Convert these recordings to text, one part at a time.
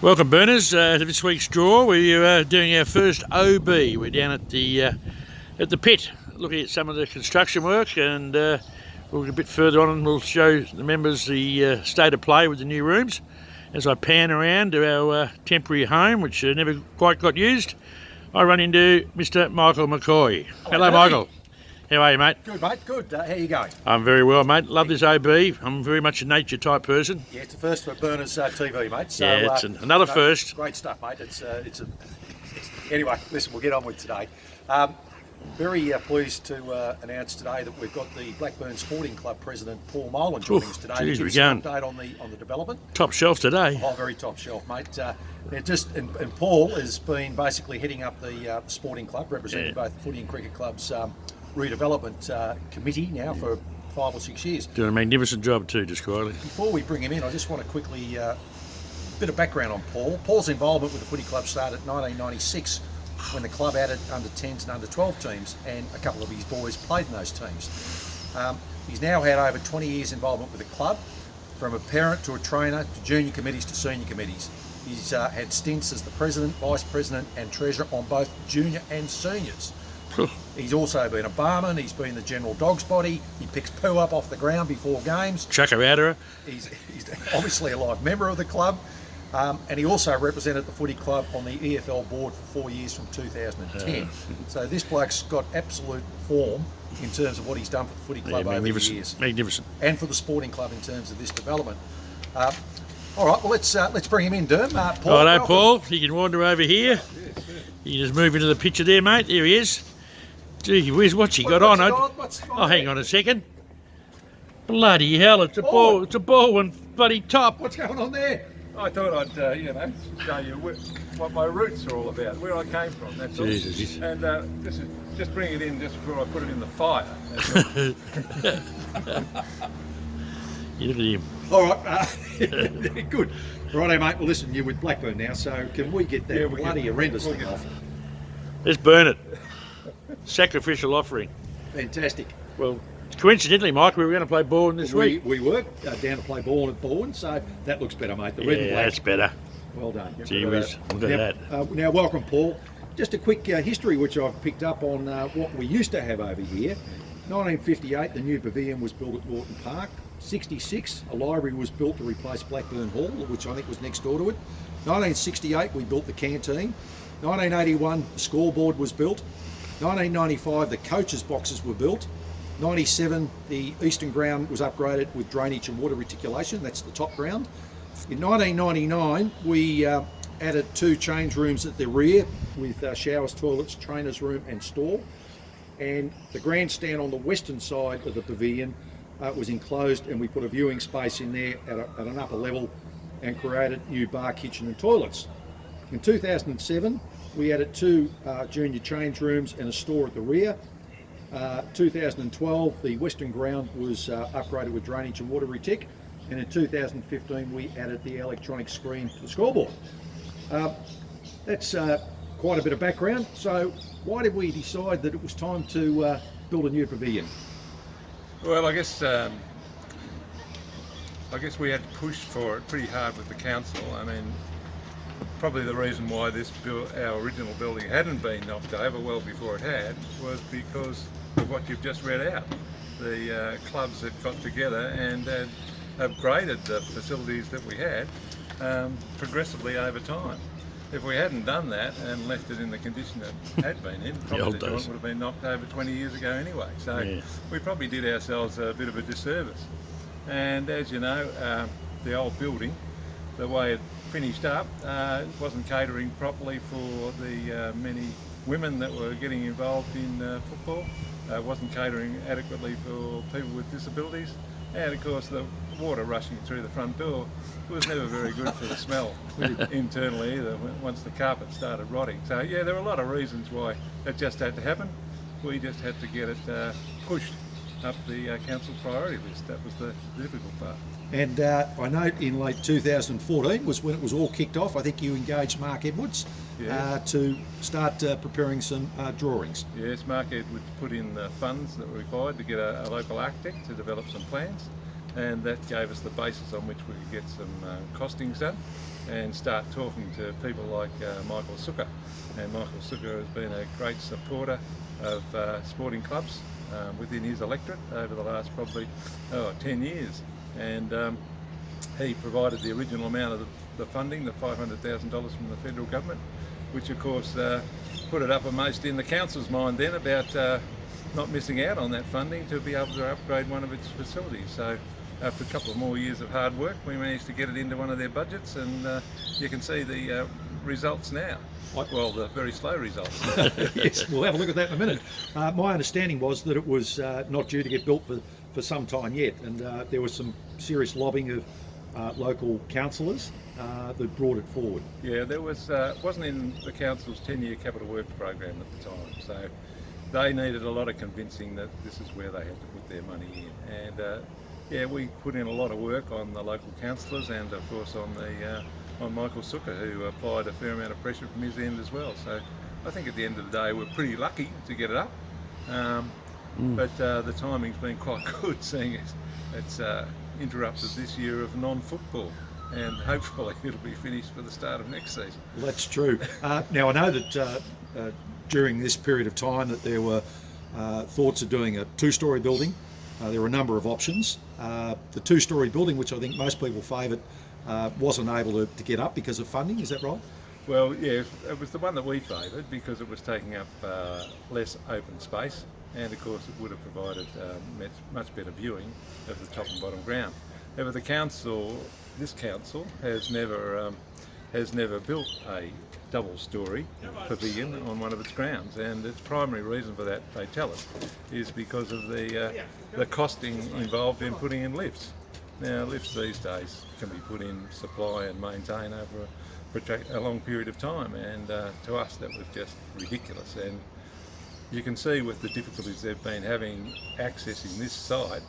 Welcome, Burners, to this week's draw. We're doing our first OB. We're down at the pit, looking at some of the construction work, and we'll get a bit further on and we'll show the members the state of play with the new rooms. As I pan around to our temporary home, which never quite got used, I run into Mr. Michael McCoy. Hello, Michael. How are you, mate? Good, mate. Good. How you going? I'm very well, mate. Love this OB. I'm very much a nature type person. Yeah, it's the first for Burners TV, mate. So, yeah, it's another first. Great stuff, mate. Anyway, listen, we'll get on with today. Very pleased to announce today that we've got the Blackburn Sporting Club president Paul Molan joining us today to give us an update on the development. Top shelf today. Oh, very top shelf, mate. And Paul has been basically heading up the sporting club, representing both footy and cricket clubs. Redevelopment committee now for 5 or 6 years. Doing a magnificent job too, just quietly. Before we bring him in, I just want to quickly bit of background on Paul. Paul's involvement with the footy club started in 1996 when the club added under 10s and under 12 teams, and a couple of his boys played in those teams. He's now had over 20 years involvement with the club, from a parent to a trainer to junior committees to senior committees. He's had stints as the president, vice president and treasurer on both junior and seniors. He's also been a barman, he's been the general dog's body, he picks poo up off the ground before games. Chuck-a-outer. He's obviously a live member of the club, and he also represented the footy club on the EFL board for 4 years from 2010. So this bloke's got absolute form in terms of what he's done for the footy club over the years. Magnificent. And for the sporting club in terms of this development. All right, well, let's bring him in, Derm. Paul, righto, Paul, you can wander over here. You just move into the picture there, mate. There he is. Gee whiz, what's he got on? Hang on a second. Bloody hell, it's a ball. It's a ball and bloody top. What's going on there? I thought I'd, show you what my roots are all about, where I came from, that's all. Jesus. And this is just bring it in just before I put it in the fire. You look at him. All right, good. Righto, mate. Well, listen, you're with Blackburn now, so can we get that bloody horrendous thing off? Let's burn it. Sacrificial offering. Fantastic. Well, coincidentally, Mike, we were going to play Bourne this week. We were down to play Bourne at Bourne, so that looks better, mate. The red and black. That's better. Well done. Gee whiz, look at that. Now, welcome, Paul. Just a quick history which I've picked up on what we used to have over here. 1958, the new pavilion was built at Norton Park. 66, a library was built to replace Blackburn Hall, which I think was next door to it. 1968, we built the canteen. 1981, the scoreboard was built. 1995, the coaches' boxes were built. 97, the eastern ground was upgraded with drainage and water reticulation. That's the top ground. In 1999, we added 2 change rooms at the rear with showers, toilets, trainers' room and store. And the grandstand on the western side of the pavilion was enclosed, and we put a viewing space in there at an upper level and created new bar, kitchen and toilets. In 2007, we added 2 junior change rooms and a store at the rear. 2012, the western ground was upgraded with drainage and water retic, and in 2015 we added the electronic screen to the scoreboard. That's quite a bit of background. So why did we decide that it was time to build a new pavilion? Well, I guess we had to push for it pretty hard with the council. I mean, probably the reason why our original building hadn't been knocked over well before it had was because of what you've just read out. The clubs that got together and upgraded the facilities that we had progressively over time. If we hadn't done that and left it in the condition it had been in, probably the joint would have been knocked over 20 years ago anyway. So we probably did ourselves a bit of a disservice. And as you know, the old building, the way it finished up, wasn't catering properly for the many women that were getting involved in football. Wasn't catering adequately for people with disabilities. And of course the water rushing through the front door was never very good for the smell internally either once the carpet started rotting. So yeah, there were a lot of reasons why it just had to happen. We just had to get it pushed up the council priority list. That was the difficult part. And I know in late 2014 was when it was all kicked off. I think you engaged Mark Edwards to start preparing some drawings. Yes, Mark Edwards put in the funds that were required to get a local architect to develop some plans, and that gave us the basis on which we could get some costings done. and start talking to people like Michael Sukkar. And Michael Sukkar has been a great supporter of sporting clubs within his electorate over the last probably 10 years. And he provided the original amount of the funding, the $500,000 from the federal government, which of course put it uppermost in the council's mind then about not missing out on that funding to be able to upgrade one of its facilities. So after a couple of more years of hard work, we managed to get it into one of their budgets, and you can see the results now. Well, the very slow results. Yes, we'll have a look at that in a minute. My understanding was that it was not due to get built for some time yet, and there was some serious lobbying of local councillors that brought it forward. Yeah, there was. It wasn't in the council's 10-year capital works program at the time, so they needed a lot of convincing that this is where they had to put their money in. And yeah, we put in a lot of work on the local councillors and of course on Michael Sukkar, who applied a fair amount of pressure from his end as well. So I think at the end of the day we're pretty lucky to get it up, but the timing's been quite good, seeing it's interrupted this year of non-football, and hopefully it'll be finished for the start of next season. Well, that's true. Now I know that during this period of time that there were thoughts of doing a two-storey building. There were a number of options. The two-storey building, which I think most people favoured, wasn't able to get up because of funding. Is that right? Well, yeah, it was the one that we favoured because it was taking up less open space, and of course it would have provided much better viewing of the top and bottom ground. However, this council has never built a double-storey pavilion on one of its grounds, and its primary reason for that, they tell us, is because of the costing involved in putting in lifts. Now, lifts these days can be put in, supply and maintain over a long period of time, and to us that was just ridiculous. And you can see with the difficulties they've been having accessing this site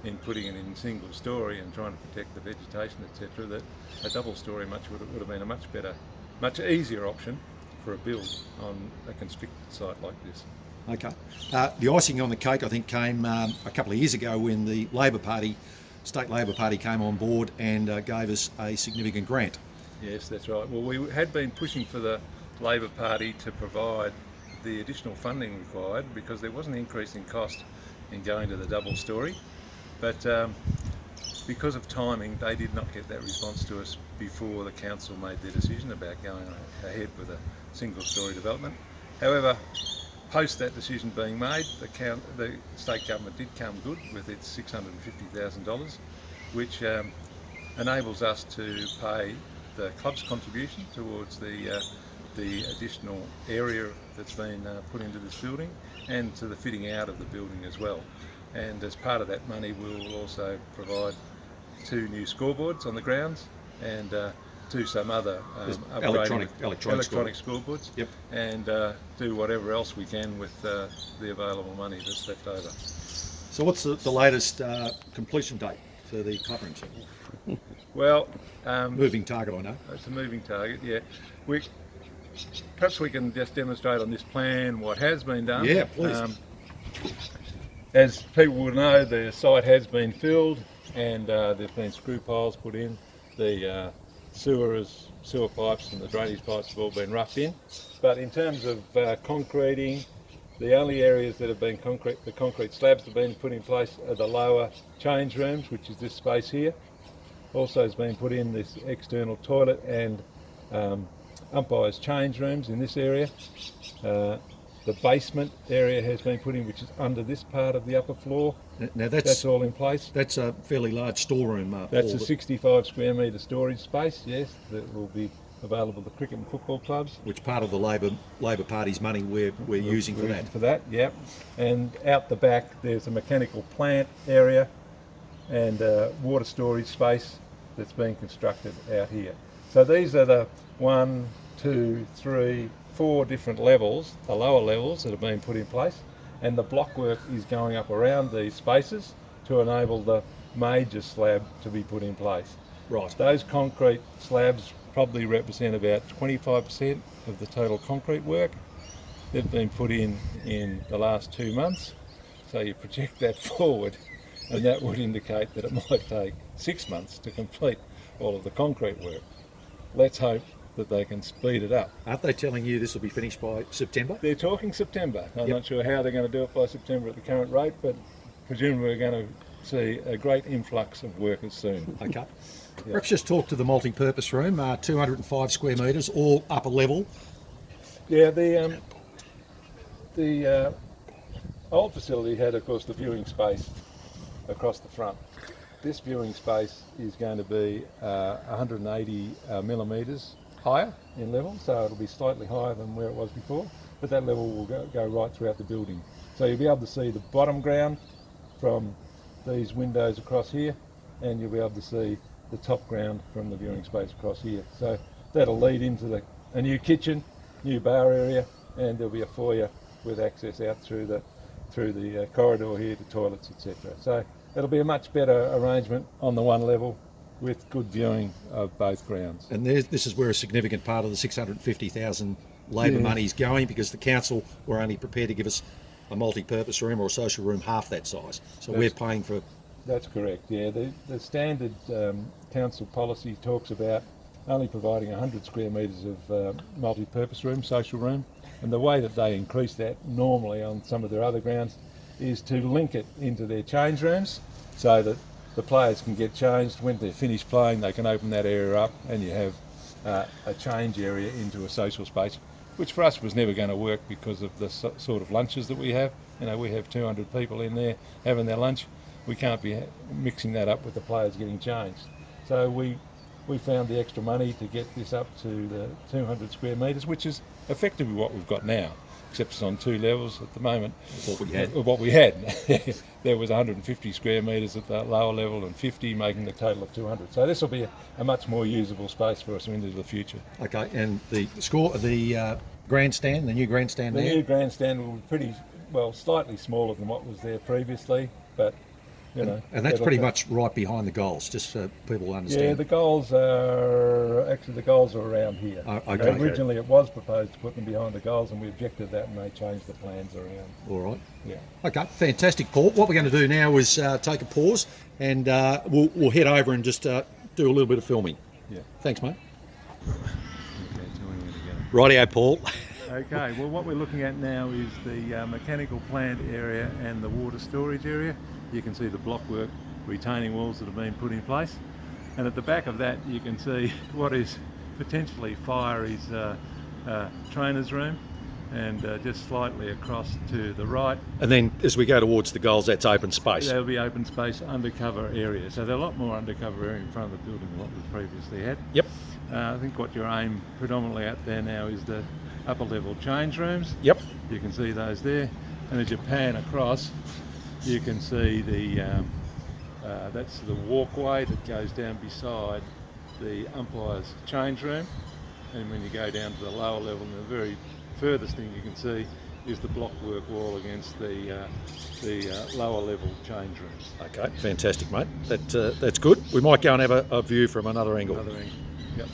in putting it in single story and trying to protect the vegetation, etc., that a double story would have been a much easier option for a build on a constricted site like this. Okay. The icing on the cake, I think, came a couple of years ago when the Labor Party, State Labor Party, came on board and gave us a significant grant. Yes, that's right. Well, we had been pushing for the Labor Party to provide the additional funding required because there was an increase in cost in going to the double story, but because of timing, they did not get that response to us before the council made their decision about going ahead with a single story development. However, post that decision being made, the state government did come good with its $650,000, which enables us to pay the club's contribution towards the additional area that's been put into this building, and to the fitting out of the building as well. And as part of that money, we'll also provide 2 new scoreboards on the grounds and do some other electronic scoreboards. Yep. And do whatever else we can with the available money that's left over. So what's the latest completion date for the club rooms? Well, moving target, I know. It's a moving target, yeah. Perhaps we can just demonstrate on this plan what has been done. Yeah, please. As people will know, the site has been filled, and there's been screw piles put in. The sewer pipes and the drainage pipes have all been roughed in. But in terms of concreting, the only areas that have been the concrete slabs have been put in place are the lower change rooms, which is this space here. Also has been put in this external toilet and umpires change rooms in this area. The basement area has been put in, which is under this part of the upper floor. Now that's all in place. That's a fairly large storeroom. That's a 65 square metre storage space, yes, that will be available to cricket and football clubs. Which part of the Labor Party's money we're using for that? For that, yeah. And out the back there's a mechanical plant area and water storage space that's being constructed out here. So these are the 1, 2, 3, 4 different levels, the lower levels that have been put in place, and the block work is going up around these spaces to enable the major slab to be put in place. Right. Those concrete slabs probably represent about 25% of the total concrete work. They've been put in the last 2 months, so you project that forward and that would indicate that it might take 6 months to complete all of the concrete work. let's hope that they can speed it up. Aren't they telling you this will be finished by September? They're talking September. I'm Yep. not sure how they're going to do it by September at the current rate, but presumably we're going to see a great influx of workers soon. Okay. Perhaps just talk to the multi-purpose room, 205 square metres, all upper level. Yeah, the old facility had, of course, the viewing space across the front. This viewing space is going to be 180 millimetres higher in level, so it'll be slightly higher than where it was before, but that level will go right throughout the building. So you'll be able to see the bottom ground from these windows across here, and you'll be able to see the top ground from the viewing space across here. So that'll lead into a new kitchen, new bar area, and there'll be a foyer with access out through the corridor here to toilets, etc. So it'll be a much better arrangement on the one level with good viewing of both grounds. And this is where a significant part of the 650,000 Labor money is going, because the council were only prepared to give us a multi-purpose room or a social room half that size. So we're paying for... That's correct, yeah. The standard council policy talks about only providing 100 square metres of multi-purpose room, social room, and the way that they increase that normally on some of their other grounds is to link it into their change rooms so that the players can get changed. When they're finished playing, they can open that area up and you have a change area into a social space, which for us was never going to work because of the sort of lunches that we have. You know, we have 200 people in there having their lunch. We can't be mixing that up with the players getting changed. So we found the extra money to get this up to the 200 square metres, which is effectively what we've got now, except it's on two levels at the moment. What we had. There was 150 square metres at the lower level and 50, making the total of 200. So this will be a much more usable space for us into the future. Okay, and the grandstand, the new grandstand there? The new grandstand will be pretty, well, slightly smaller than what was there previously, but you know. And that's pretty much right behind the goals, just so people understand. Yeah, the goals are around here. Okay. Originally it was proposed to put them behind the goals, and we objected to that, and they changed the plans around. All right. Yeah. Okay, fantastic, Paul. What we're going to do now is take a pause, and we'll head over and just do a little bit of filming. Yeah. Thanks, mate. Okay, joining it again. Rightio, Paul. Okay, well what we're looking at now is the mechanical plant area and the water storage area. You can see the blockwork retaining walls that have been put in place, and at the back of that you can see what is potentially Fiery's trainer's room, and just slightly across to the right And then as we go towards the goals, that's open space. there'll be open space undercover area. So there's a lot more undercover area in front of the building than what we previously had. Yep. I think what you're aimed predominantly at there now is the upper level change rooms. Yep. You can see those there, and as you pan across you can see that's the walkway that goes down beside the umpire's change room, and when you go down to the lower level, the very furthest thing you can see is the blockwork wall against the lower level change rooms. Okay, fantastic, mate. That's good. We might go and have a view from another angle. Other end. Yep.